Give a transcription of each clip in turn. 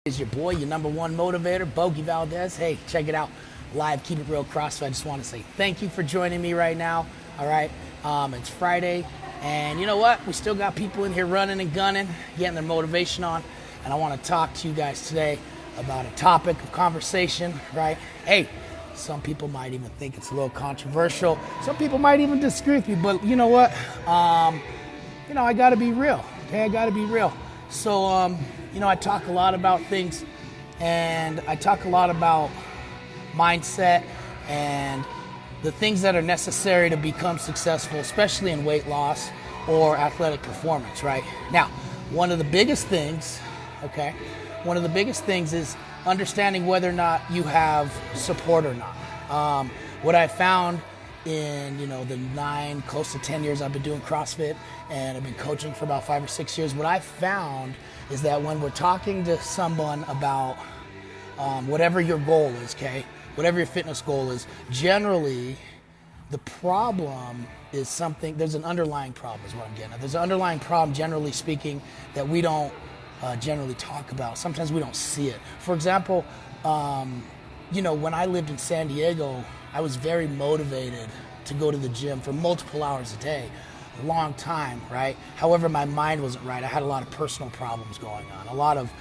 Is your boy, your number one motivator, Bogey Valdez. Hey, check it out. Live Keep It Real CrossFit. I just want to say thank you for joining me right now. All right. It's Friday. And you know what? We still got people in here running and gunning, getting their motivation on. And I want to talk to you guys today about a topic of conversation, right? Hey, some people might even think it's a little controversial. Some people might even disagree with me. But you know what? I got to be real. Okay, I got to be real. So, I talk a lot about things, and I talk a lot about mindset and the things that are necessary to become successful, especially in weight loss or athletic performance, right? Now, one of the biggest things is understanding whether or not you have support or not. What I found in the close to 10 years I've been doing CrossFit, and I've been coaching for about 5 or 6 years, what I found is that when we're talking to someone about whatever your goal is, okay, whatever your fitness goal is, generally the problem is there's an underlying problem is what I'm getting at. There's an underlying problem, generally speaking, that we don't generally talk about. Sometimes we don't see it. For example, when I lived in San Diego, I was very motivated to go to the gym for multiple hours a day, a long time, right? However, my mind wasn't right. I had a lot of personal problems going on, a lot of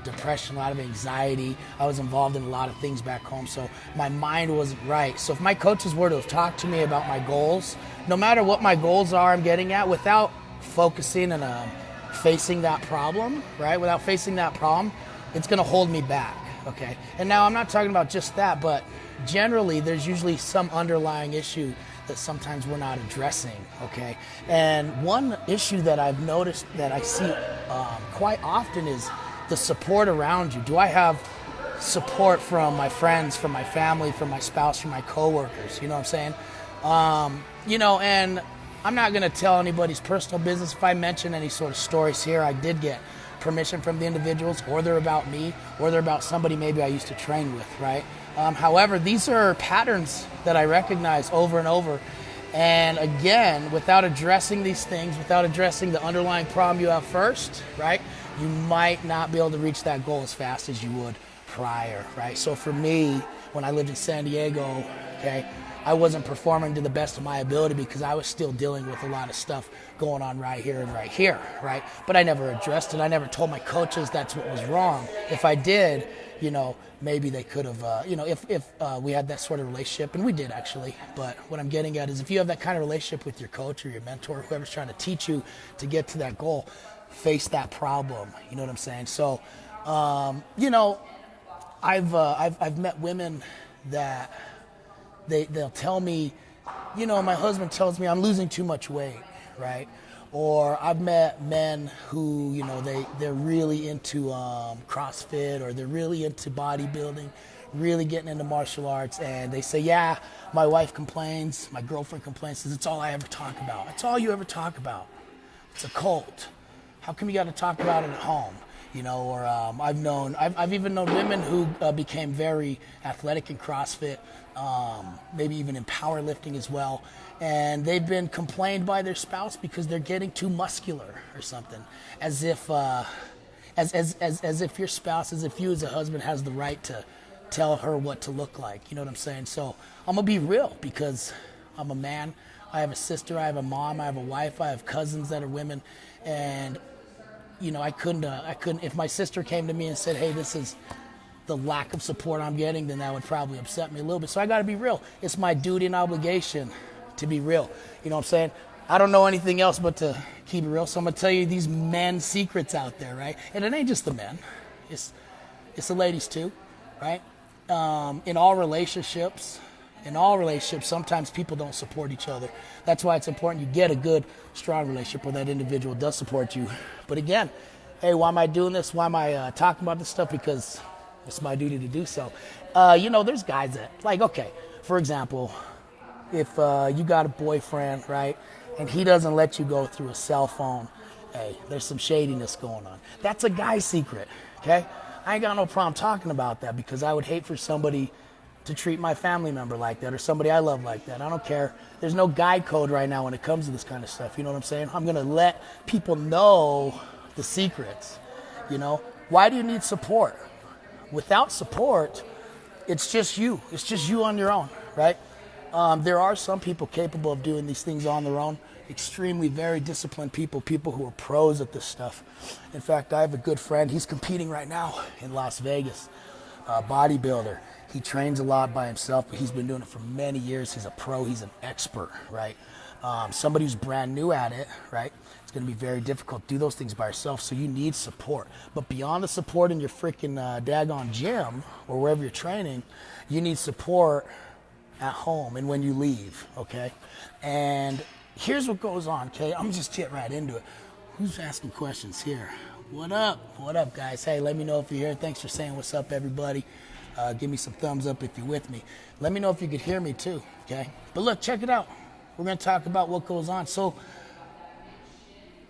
depression, a lot of anxiety. I was involved in a lot of things back home, so my mind wasn't right. So if my coaches were to have talked to me about my goals, no matter what my goals are I'm getting at, without focusing and facing that problem, right? Without facing that problem, it's going to hold me back, okay? And now I'm not talking about just that, but generally there's usually some underlying issue that sometimes we're not addressing, okay? And one issue that I've noticed that I see quite often is the support around you. Do I have support from my friends, from my family, from my spouse, from my coworkers? You know what I'm saying? And I'm not gonna tell anybody's personal business. If I mention any sort of stories here, I did get permission from the individuals, or they're about me, or they're about somebody maybe I used to train with, right? However, these are patterns that I recognize over and over. And again, without addressing these things, without addressing the underlying problem you have first, right, you might not be able to reach that goal as fast as you would prior, right? So for me, when I lived in San Diego, okay, I wasn't performing to the best of my ability because I was still dealing with a lot of stuff going on right here and right here, right? But I never addressed it. I never told my coaches that's what was wrong. If I did, maybe they could have, if we had that sort of relationship, and we did actually. But what I'm getting at is if you have that kind of relationship with your coach or your mentor, whoever's trying to teach you to get to that goal, face that problem. You know what I'm saying? So, I've met women that they'll tell me, my husband tells me I'm losing too much weight, right? Or I've met men who, they're really into CrossFit, or they're really into bodybuilding, really getting into martial arts, and they say, yeah, my wife complains, my girlfriend complains, says it's all I ever talk about. It's all you ever talk about. It's a cult. How come you got to talk about it at home? Or I've even known women who became very athletic in CrossFit, maybe even in powerlifting as well, and they've been complained by their spouse because they're getting too muscular or something, as if your spouse, as if you as a husband has the right to tell her what to look like. You know what I'm saying? So I'm gonna be real because I'm a man. I have a sister, I have a mom, I have a wife, I have cousins that are women, and I couldn't, if my sister came to me and said, hey, this is the lack of support I'm getting, then that would probably upset me a little bit. So I got to be real. It's my duty and obligation to be real. You know what I'm saying? I don't know anything else but to keep it real. So I'm going to tell you these men secrets out there, right? And it ain't just the men. It's the ladies too, right? In all relationships, sometimes people don't support each other. That's why it's important you get a good, strong relationship where that individual does support you. But again, hey, why am I doing this? Why am I talking about this stuff? Because it's my duty to do so. There's guys that, okay, for example, if you got a boyfriend, right, and he doesn't let you go through a cell phone, hey, there's some shadiness going on. That's a guy secret, okay? I ain't got no problem talking about that because I would hate for somebody to treat my family member like that or somebody I love like that. I don't care. There's no guide code right now when it comes to this kind of stuff. You know what I'm saying? I'm going to let people know the secrets. Why do you need support? Without support, it's just you. It's just you on your own, right? There are some people capable of doing these things on their own. Extremely, very disciplined people who are pros at this stuff. In fact, I have a good friend. He's competing right now in Las Vegas, bodybuilder. He trains a lot by himself, but he's been doing it for many years. He's a pro. He's an expert, right? Somebody who's brand new at it, right? It's going to be very difficult to do those things by yourself, so you need support. But beyond the support in your freaking daggone gym or wherever you're training, you need support at home and when you leave, okay? And here's what goes on, okay? I'm just get right into it. Who's asking questions here? What up? What up, guys? Hey, let me know if you're here. Thanks for saying what's up, everybody. Give me some thumbs up if you're with me. Let me know if you could hear me too, okay? But look, check it out. We're going to talk about what goes on. So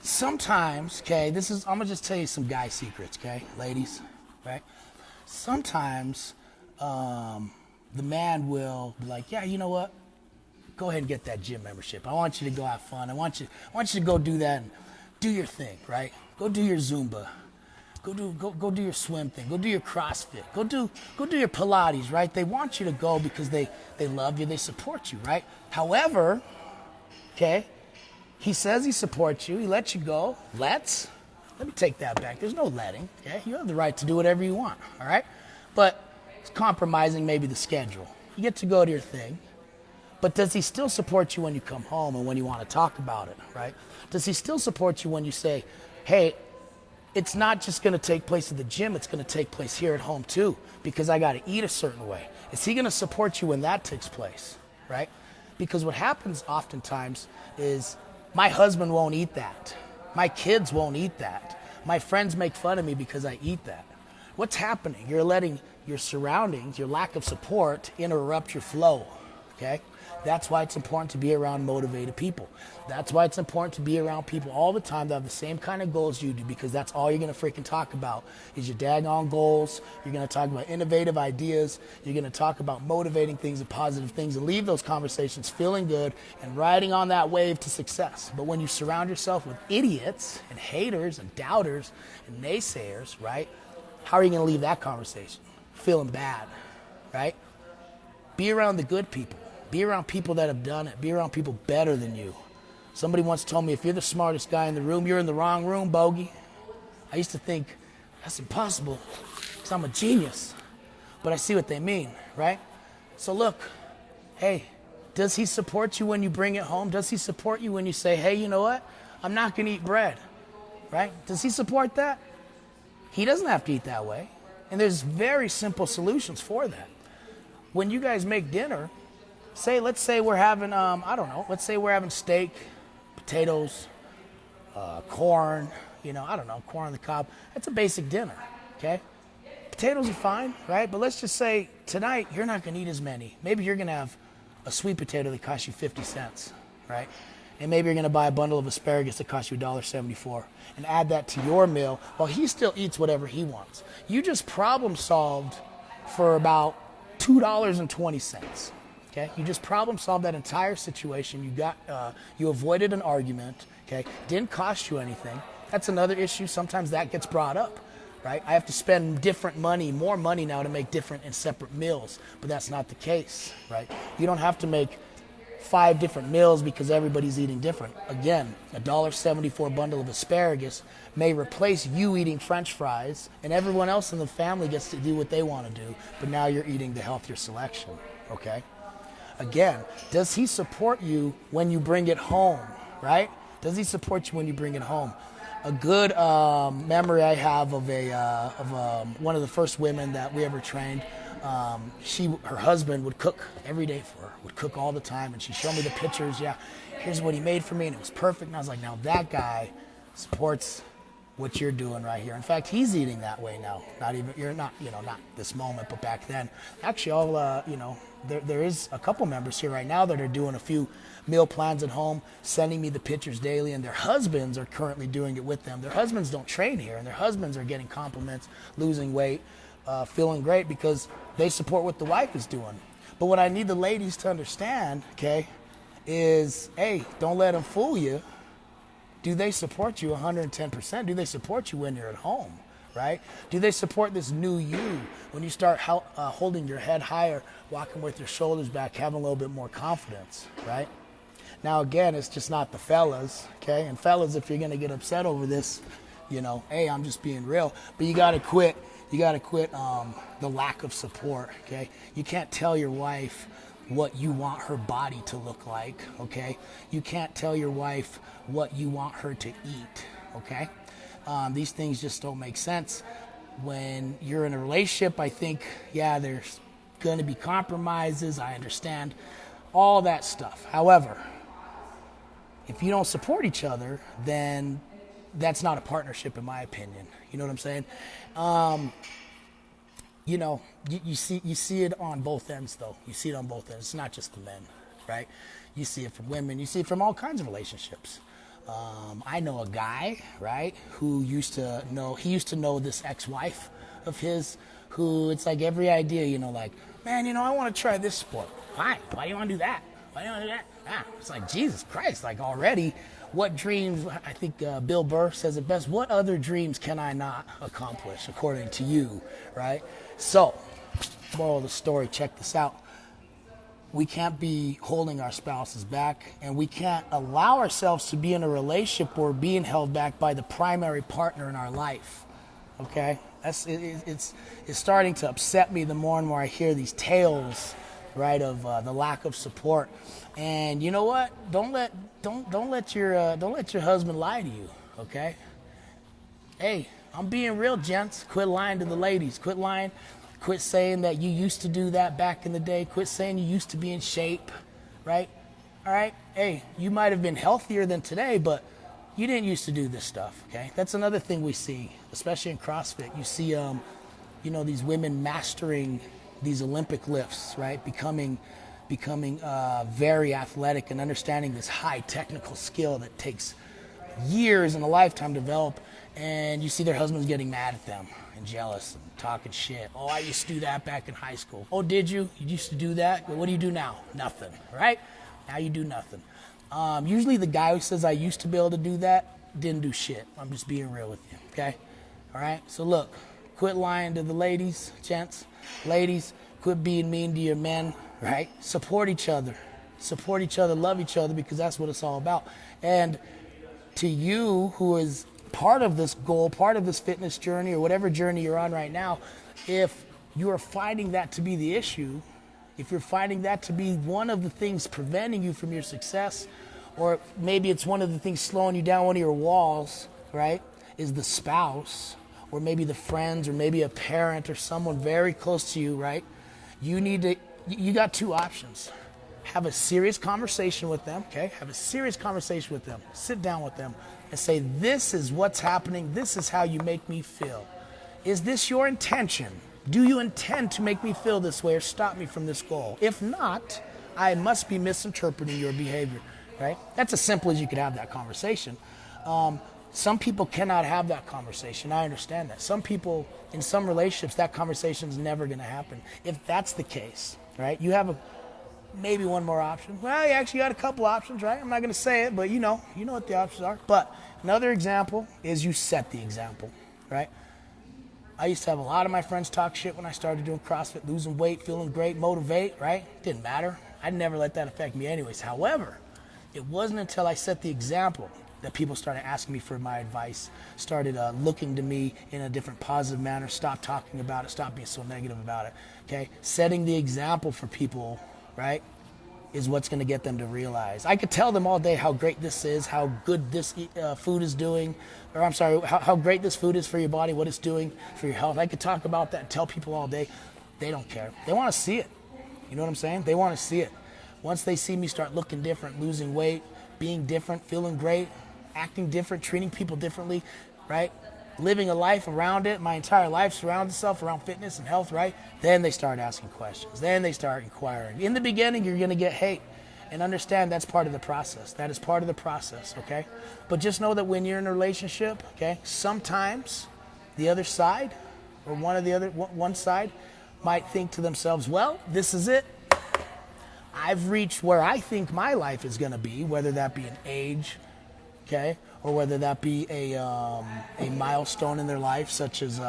sometimes, okay, I'm going to just tell you some guy secrets, okay, ladies, right? Sometimes the man will be like, yeah, you know what? Go ahead and get that gym membership. I want you to go have fun. I want you to go do that and do your thing, right? Go do your Zumba. Go do your swim thing. Go do your CrossFit. Go do your Pilates, right? They want you to go because they love you. They support you, right? However, okay, he says he supports you. He lets you go. Let me take that back. There's no letting, okay? You have the right to do whatever you want, all right? But it's compromising maybe the schedule. You get to go to your thing. But does he still support you when you come home and when you want to talk about it, right? Does he still support you when you say, hey, it's not just going to take place at the gym, it's going to take place here at home too, because I got to eat a certain way. Is he going to support you when that takes place, right? Because what happens oftentimes is my husband won't eat that. My kids won't eat that. My friends make fun of me because I eat that. What's happening? You're letting your surroundings, your lack of support, interrupt your flow, okay? That's why it's important to be around motivated people. That's why it's important to be around people all the time that have the same kind of goals you do, because that's all you're going to freaking talk about is your daggone goals. You're going to talk about innovative ideas. You're going to talk about motivating things and positive things and leave those conversations feeling good and riding on that wave to success. But when you surround yourself with idiots and haters and doubters and naysayers, right, how are you going to leave that conversation? Feeling bad, right? Be around the good people. Be around people that have done it. Be around people better than you. Somebody once told me, if you're the smartest guy in the room, you're in the wrong room, Bogey. I used to think, that's impossible, because I'm a genius. But I see what they mean, right? So look, hey, does he support you when you bring it home? Does he support you when you say, hey, you know what? I'm not going to eat bread, right? Does he support that? He doesn't have to eat that way. And there's very simple solutions for that. When you guys make dinner, let's say we're having, let's say we're having steak, potatoes, corn, corn on the cob. That's a basic dinner, okay? Potatoes are fine, right? But let's just say tonight you're not going to eat as many. Maybe you're going to have a sweet potato that costs you 50 cents, right? And maybe you're going to buy a bundle of asparagus that costs you $1.74 and add that to your meal while he still eats whatever he wants. You just problem solved for about $2.20. Okay, you just problem solved that entire situation. You avoided an argument. Okay, didn't cost you anything. That's another issue. Sometimes that gets brought up, right? I have to spend more money now to make different and separate meals, but that's not the case, right? You don't have to make 5 different meals because everybody's eating different. Again, a $1.74 bundle of asparagus may replace you eating French fries, and everyone else in the family gets to do what they want to do, but now you're eating the healthier selection, okay? Again, does he support you when you bring it home, right? Does he support you when you bring it home? A good memory I have of one of the first women that we ever trained. Her husband would cook every day for her, would cook all the time, and she showed me the pictures. Yeah, here's what he made for me, and it was perfect. And I was like, now that guy supports what you're doing right here. In fact, he's eating that way now. Not this moment, but back then. Actually, there is a couple members here right now that are doing a few meal plans at home, sending me the pictures daily, and their husbands are currently doing it with them. Their husbands don't train here, and their husbands are getting compliments, losing weight, feeling great because they support what the wife is doing. But what I need the ladies to understand, okay, is, hey, don't let them fool you. Do they support you 110%? Do they support you when you're at home, right? Do they support this new you when you start holding your head higher, walking with your shoulders back, having a little bit more confidence, right? Now, again, it's just not the fellas, okay? And fellas, if you're going to get upset over this, you know, hey, I'm just being real. But you got to quit. You got to quit the lack of support, okay? You can't tell your wife what you want her body to look like, okay? You can't tell your wife what you want her to eat, okay? These things just don't make sense. When you're in a relationship, I think, yeah, there's going to be compromises. I understand all that stuff. However, if you don't support each other, then that's not a partnership, in my opinion. You know what I'm saying? You know, you see it on both ends, though. You see it on both ends. It's not just the men, right? You see it from women. You see it from all kinds of relationships. I know a guy, right, who used to know this ex-wife of his, who it's like every idea, you know, like, man, you know, I want to try this sport. Why? Why do you want to do that? Why do you want to do that? Ah, it's like, Jesus Christ, like already, what dreams, I think Bill Burr says it best, what other dreams can I not accomplish according to you, right? So, moral of the story, check this out. We can't be holding our spouses back, and we can't allow ourselves to be in a relationship where we're being held back by the primary partner in our life, okay? It's starting to upset me the more and more I hear these tales, right, of the lack of support. And you know what? Don't let your husband lie to you, okay? Hey, I'm being real, gents. Quit lying to the ladies. Quit lying. Quit saying that you used to do that back in the day. Quit saying you used to be in shape, right? All right? Hey, you might have been healthier than today, but you didn't used to do this stuff, okay? That's another thing we see, especially in CrossFit. You see, you know, these women mastering these Olympic lifts, right? Becoming very athletic and understanding this high technical skill that takes years and a lifetime to develop. And you see their husbands getting mad at them and jealous and talking shit. Oh, I used to do that back in high school. Oh, did you? You used to do that? Well, what do you do now? Nothing, right? Now you do nothing. Usually the guy who says I used to be able to do that didn't do shit. I'm just being real with you, okay? All right? So look, quit lying to the ladies, gents. Ladies, quit being mean to your men, right? Support each other. Support each other, love each other, because that's what it's all about. And to you who is part of this goal, part of this fitness journey, or whatever journey you're on right now, if you are finding that to be the issue, if you're finding that to be one of the things preventing you from your success, or maybe it's one of the things slowing you down, one of your walls, right, is the spouse, or maybe the friends, or maybe a parent, or someone very close to you, right? You got two options. Have a serious conversation with them, okay? Have a serious conversation with them. Sit down with them and say, this is what's happening. This is how you make me feel. Is this your intention? Do you intend to make me feel this way or stop me from this goal? If not, I must be misinterpreting your behavior, right? That's as simple as you could have that conversation. Some people cannot have that conversation. I understand that. Some people, in some relationships, that conversation is never going to happen. If that's the case, right, you have maybe one more option. Well, you actually got a couple options, right? I'm not going to say it, but you know what the options are. But another example is you set the example, right? I used to have a lot of my friends talk shit when I started doing CrossFit, losing weight, feeling great, motivate, right? Didn't matter. I never let that affect me anyways. However, it wasn't until I set the example that people started asking me for my advice, started looking to me in a different positive manner, stopped talking about it, stopped being so negative about it, okay? Setting the example for people, right, is what's going to get them to realize. I could tell them all day how great this is, how good this food is doing, or I'm sorry, how great this food is for your body, what it's doing for your health. I could talk about that and tell people all day. They don't care. They want to see it. You know what I'm saying? They want to see it. Once they see me start looking different, losing weight, being different, feeling great, acting different, treating people differently, right? Living a life around it, my entire life surrounds itself around fitness and health, right? Then they start asking questions. Then they start inquiring. In the beginning, you're going to get hate. And understand that's part of the process. That is part of the process, okay? But just know that when you're in a relationship, okay, sometimes the other side, or one side might think to themselves, well, this is it. I've reached where I think my life is going to be, whether that be in age, okay, or whether that be a milestone in their life, such as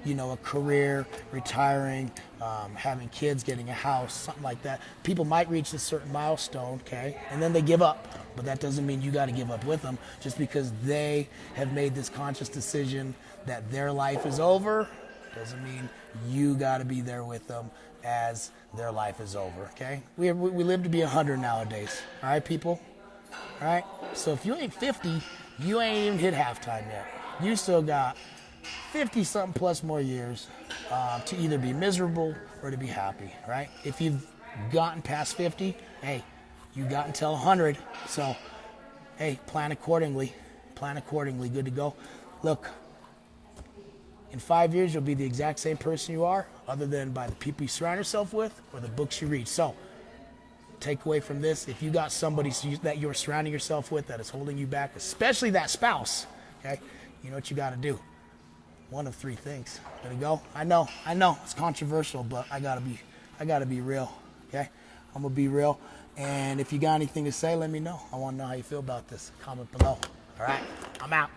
you know, a career, retiring, having kids, getting a house, something like that. People might reach a certain milestone, okay, and then they give up. But that doesn't mean you got to give up with them. Just because they have made this conscious decision that their life is over, doesn't mean you got to be there with them as their life is over, okay? We live to be 100 nowadays, all right, people? All right? So if you ain't 50, you ain't even hit halftime yet. You still got 50-something plus more years to either be miserable or to be happy, right? If you've gotten past 50, hey, you got until 100. So, hey, plan accordingly. Plan accordingly. Good to go. Look, in 5 years, you'll be the exact same person you are, other than by the people you surround yourself with or the books you read. So, take away from this, if you got somebody that you're surrounding yourself with that is holding you back, especially that spouse, okay, you know what you got to do. One of three things. There you go. I know, it's controversial, but I gotta be real, okay? I'm gonna be real. And if you got anything to say, let me know. I wanna know how you feel about this. Comment below. All right, I'm out.